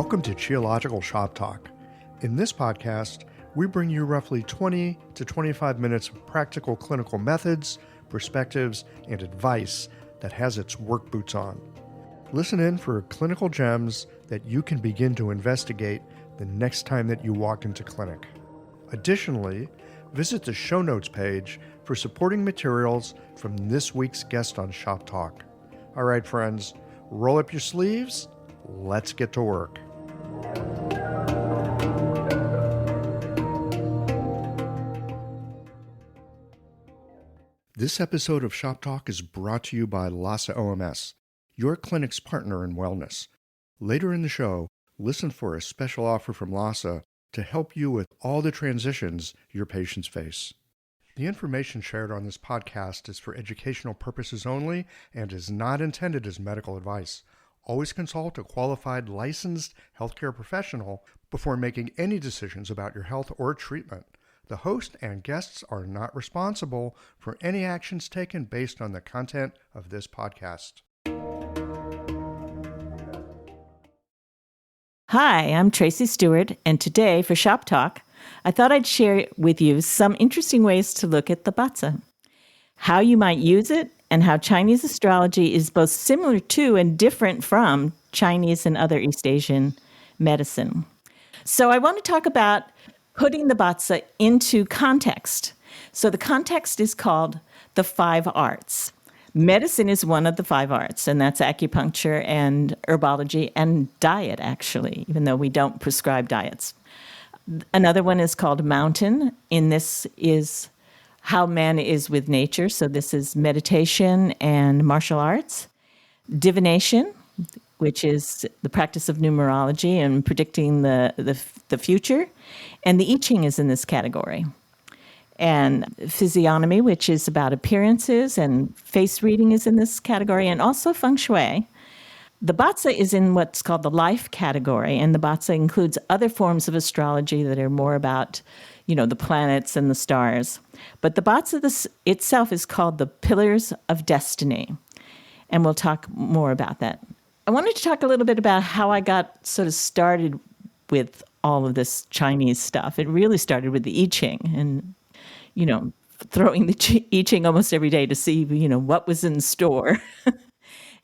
Welcome to Geological Shop Talk. In this podcast, we bring you roughly 20 to 25 minutes of practical clinical methods, perspectives, and advice that has its work boots on. Listen in for clinical gems that you can begin to investigate the next time that you walk into clinic. Additionally, visit the show notes page for supporting materials from this week's guest on Shop Talk. All right, friends, roll up your sleeves. Let's get to work. This episode of Shop Talk is brought to you by Lhasa OMS, your clinic's partner in wellness. Later in the show, listen for a special offer from Lhasa to help you with all the transitions your patients face. The information shared on this podcast is for educational purposes only and is not intended as medical advice. Always consult a qualified licensed healthcare professional before making any decisions about your health or treatment. The host and guests are not responsible for any actions taken based on the content of this podcast. Hi, I'm Tracy Stewart, and today for Shop Talk, I thought I'd share with you some interesting ways to look at the Bazi, how you might use it, and how Chinese astrology is both similar to and different from Chinese and other East Asian medicine. So I want to talk about putting the Bazi into context. So the context is called the 5 arts. Medicine is one of the 5 arts, and that's acupuncture and herbology and diet, actually, even though we don't prescribe diets. Another one is called mountain, and this is how man is with nature. So this is meditation and martial arts. Divination, which is the practice of numerology and predicting the future. And the I Ching is in this category. And physiognomy, which is about appearances, and face reading is in this category, and also feng shui. The Bazi is in what's called the life category, and the Bazi includes other forms of astrology that are more about, the planets and the stars. But the Bazi itself is called the Pillars of Destiny, and we'll talk more about that. I wanted to talk a little bit about how I got sort of started with all of this Chinese stuff. It really started with the I Ching and, throwing the I Ching almost every day to see, what was in store.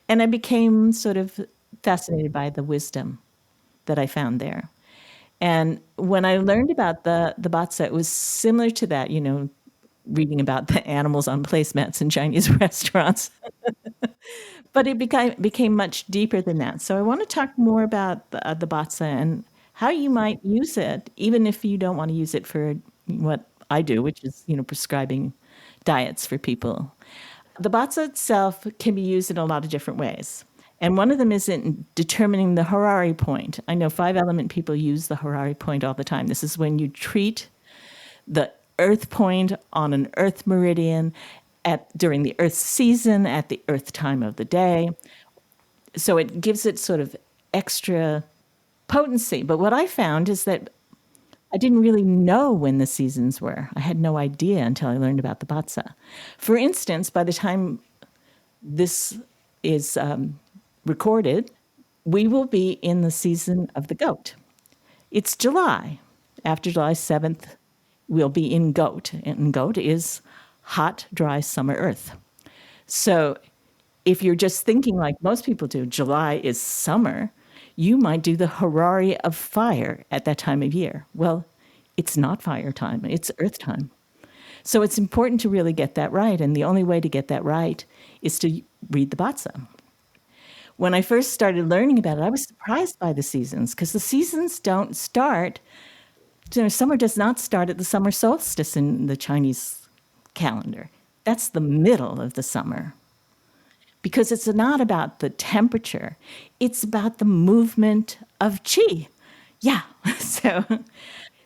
And I became sort of fascinated by the wisdom that I found there. And when I learned about the Bazi, it was similar to that, reading about the animals on placemats in Chinese restaurants. But it became much deeper than that. So I want to talk more about the Bazi and how you might use it, even if you don't want to use it for what I do, which is, prescribing diets for people. The Bazi itself can be used in a lot of different ways. And one of them is in determining the Harari point. I know 5-element people use the Harari point all the time. This is when you treat the earth point on an earth meridian during the earth season, at the earth time of the day. So it gives it sort of extra potency. But what I found is that I didn't really know when the seasons were. I had no idea until I learned about the Bazi. For instance, by the time this is recorded, we will be in the season of the goat. It's July. After July 7th, we'll be in goat. And goat is hot, dry summer earth. So if you're just thinking like most people do, July is summer, you might do the Harari of fire at that time of year. Well, it's not fire time, it's earth time. So it's important to really get that right. And the only way to get that right is to read the Bazi. When I first started learning about it, I was surprised by the seasons, because the seasons don't start, summer does not start at the summer solstice in the Chinese calendar. That's the middle of the summer. Because it's not about the temperature, it's about the movement of qi. Yeah,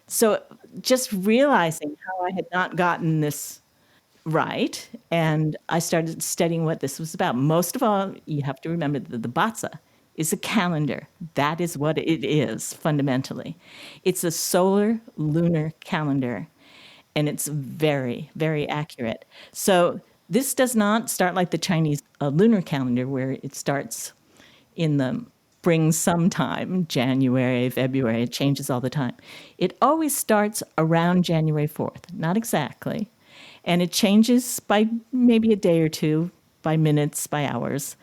so just realizing how I had not gotten this right, and I started studying what this was about. Most of all, you have to remember that the Bazi is a calendar. That is what it is, fundamentally. It's a solar lunar calendar, and it's very, very accurate. So this does not start like the Chinese lunar calendar, where it starts in the spring sometime, January, February, it changes all the time. It always starts around January 4th, not exactly. And it changes by maybe a day or two, by minutes, by hours.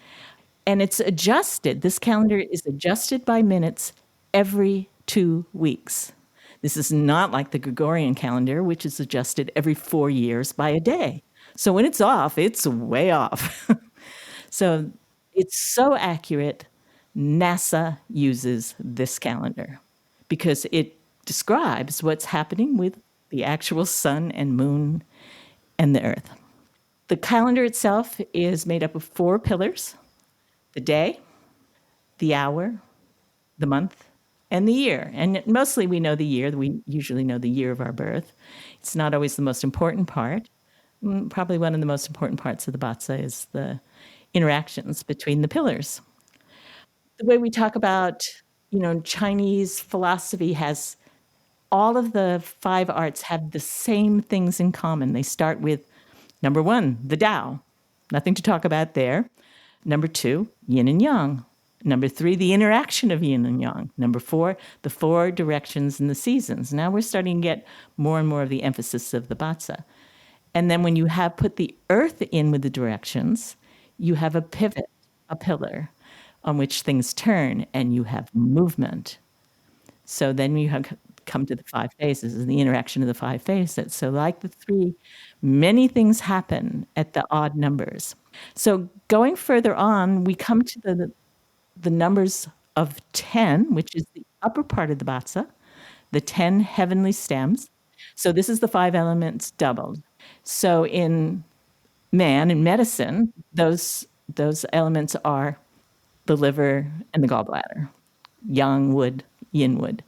And it's adjusted. This calendar is adjusted by minutes every 2 weeks. This is not like the Gregorian calendar, which is adjusted every 4 years by a day. So when it's off, it's way off. So it's so accurate. NASA uses this calendar because it describes what's happening with the actual sun and moon and the earth. The calendar itself is made up of 4 pillars: the day, the hour, the month, and the year. And mostly we know the year. We usually know the year of our birth. It's not always the most important part. Probably one of the most important parts of the Batsa is the interactions between the pillars. The way we talk about, Chinese philosophy has all of the 5 arts have the same things in common. They start with number 1, the Tao. Nothing to talk about there. Number 2, yin and yang. Number 3, the interaction of yin and yang. Number 4, the 4 directions and the seasons. Now we're starting to get more and more of the emphasis of the Batsa. And then when you have put the earth in with the directions, you have a pivot, a pillar on which things turn, and you have movement. So then you have come to the 5 phases and the interaction of the 5 phases. So like the 3, many things happen at the odd numbers. So going further on, we come to the numbers of 10, which is the upper part of the Batsa, the 10 heavenly stems. So this is the 5 elements doubled. So in medicine, those elements are the liver and the gallbladder, yang wood, yin wood.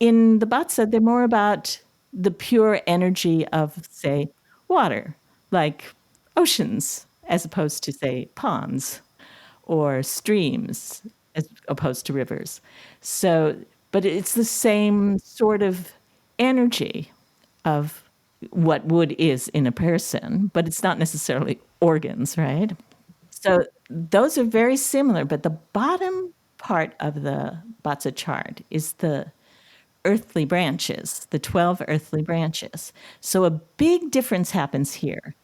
In the Batsa, they're more about the pure energy of, say, water, like oceans, as opposed to, say, ponds, or streams, as opposed to rivers. So, but it's the same sort of energy of what wood is in a person, but it's not necessarily organs, right? So those are very similar, but the bottom part of the Batsa chart is the earthly branches, the 12 earthly branches. So a big difference happens here.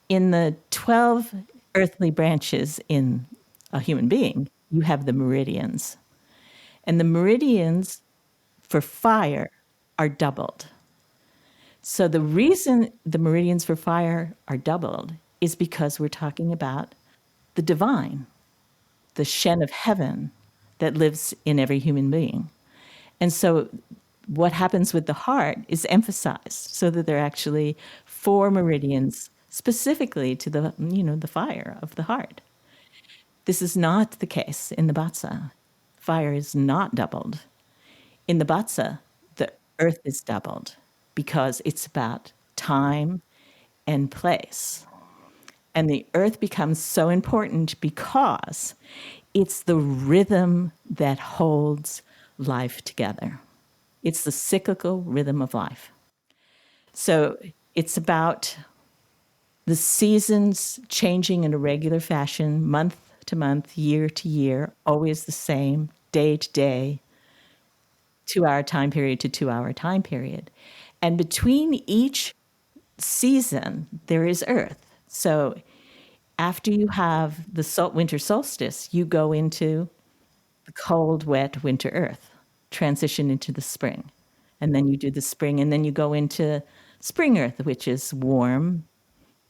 In the 12 earthly branches in a human being, you have the meridians. And the meridians for fire are doubled. So the reason the meridians for fire are doubled is because we're talking about the divine, the Shen of heaven that lives in every human being. And so what happens with the heart is emphasized so that there are actually 4 meridians specifically to the fire of the heart. This is not the case in the Batsa. Fire is not doubled. In the Batsa, the earth is doubled because it's about time and place. And the earth becomes so important because it's the rhythm that holds life together. It's the cyclical rhythm of life. So it's about the seasons changing in a regular fashion, month to month, year to year, always the same, day to day, 2-hour time period to 2-hour time period. And between each season, there is earth. So after you have the winter solstice, you go into the cold, wet winter earth, transition into the spring. And then you do the spring, and then you go into spring earth, which is warm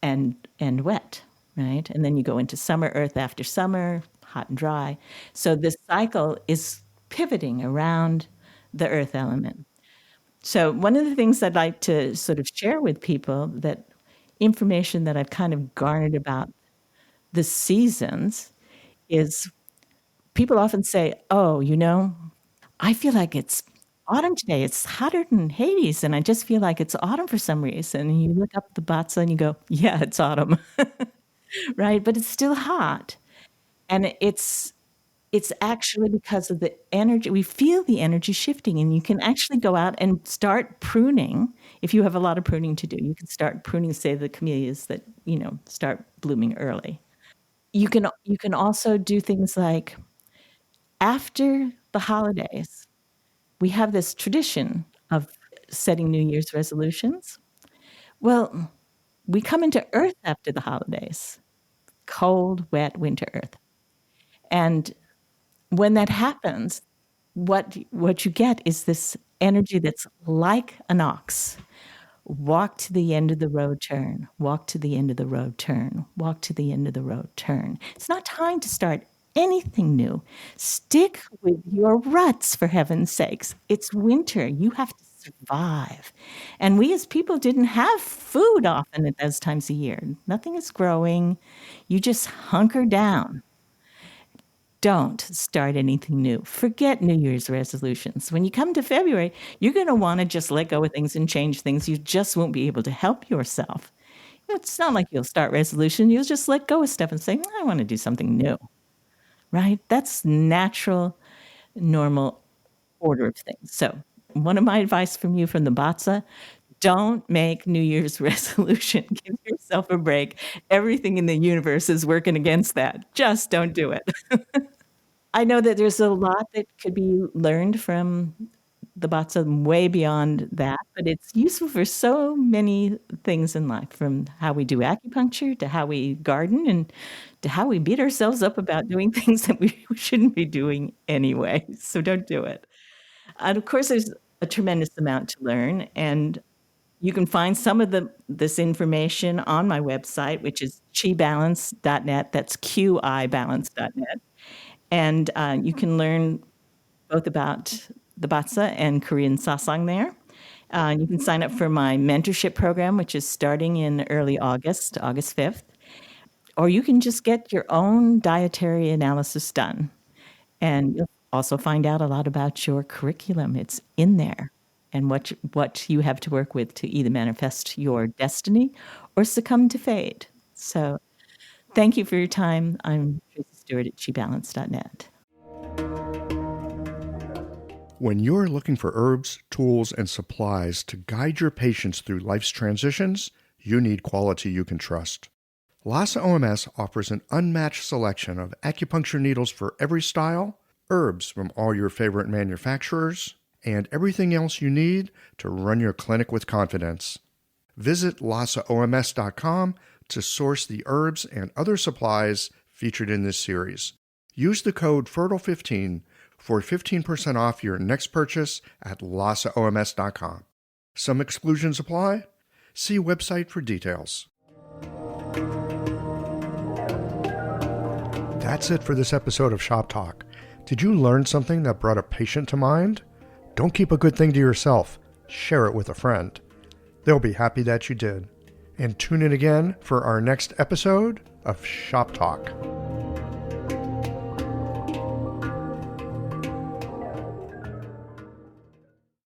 and wet, right? And then you go into summer earth after summer, hot and dry. So this cycle is pivoting around the earth element. So one of the things I'd like to sort of share with people, that information that I've kind of garnered about the seasons, is people often say, oh, I feel like it's autumn today. It's hotter than Hades, and I just feel like it's autumn for some reason. And you look up the Batsa and you go, yeah, it's autumn, right? But it's still hot. And it's actually because of the energy. We feel the energy shifting, and you can actually go out and start pruning. If you have a lot of pruning to do, you can start pruning, say, the camellias that, start blooming early. You can also do things like after the holidays, we have this tradition of setting New Year's resolutions. Well, we come into Earth after the holidays, cold, wet winter Earth. And when that happens, what you get is this energy that's like an ox. Walk to the end of the road, turn. Walk to the end of the road, turn. Walk to the end of the road, turn. It's not time to start anything new. Stick with your ruts, for heaven's sakes. It's winter. You have to survive. And we as people didn't have food often at those times of year. Nothing is growing. You just hunker down. Don't start anything new. Forget New Year's resolutions. When you come to February, you're going to want to just let go of things and change things. You just won't be able to help yourself. It's not like you'll start resolution. You'll just let go of stuff and say, I want to do something new, right? That's natural, normal order of things. So one of my advice from you from the Batza, don't make New Year's resolution. Give yourself a break. Everything in the universe is working against that. Just don't do it. I know that there's a lot that could be learned from the Batza way beyond that, but it's useful for so many things in life, from how we do acupuncture to how we garden and to how we beat ourselves up about doing things that we shouldn't be doing anyway. So don't do it. And of course, there's a tremendous amount to learn, and you can find some of this information on my website, which is qibalance.net. That's qibalance.net. And you can learn both about the Batza and Korean Sasang there. You can sign up for my mentorship program, which is starting in early August, August 5th. Or you can just get your own dietary analysis done. And you'll also find out a lot about your curriculum. It's in there. And what you have to work with to either manifest your destiny or succumb to fate. So thank you for your time. I'm Tracy Stewart at qibalance.net. When you're looking for herbs, tools, and supplies to guide your patients through life's transitions, you need quality you can trust. Lhasa OMS offers an unmatched selection of acupuncture needles for every style, herbs from all your favorite manufacturers, and everything else you need to run your clinic with confidence. Visit lhasaoms.com to source the herbs and other supplies featured in this series. Use the code FERTILE15 for 15% off your next purchase at lhasaoms.com. Some exclusions apply. See website for details. That's it for this episode of Shop Talk. Did you learn something that brought a patient to mind? Don't keep a good thing to yourself. Share it with a friend. They'll be happy that you did. And tune in again for our next episode of Shop Talk.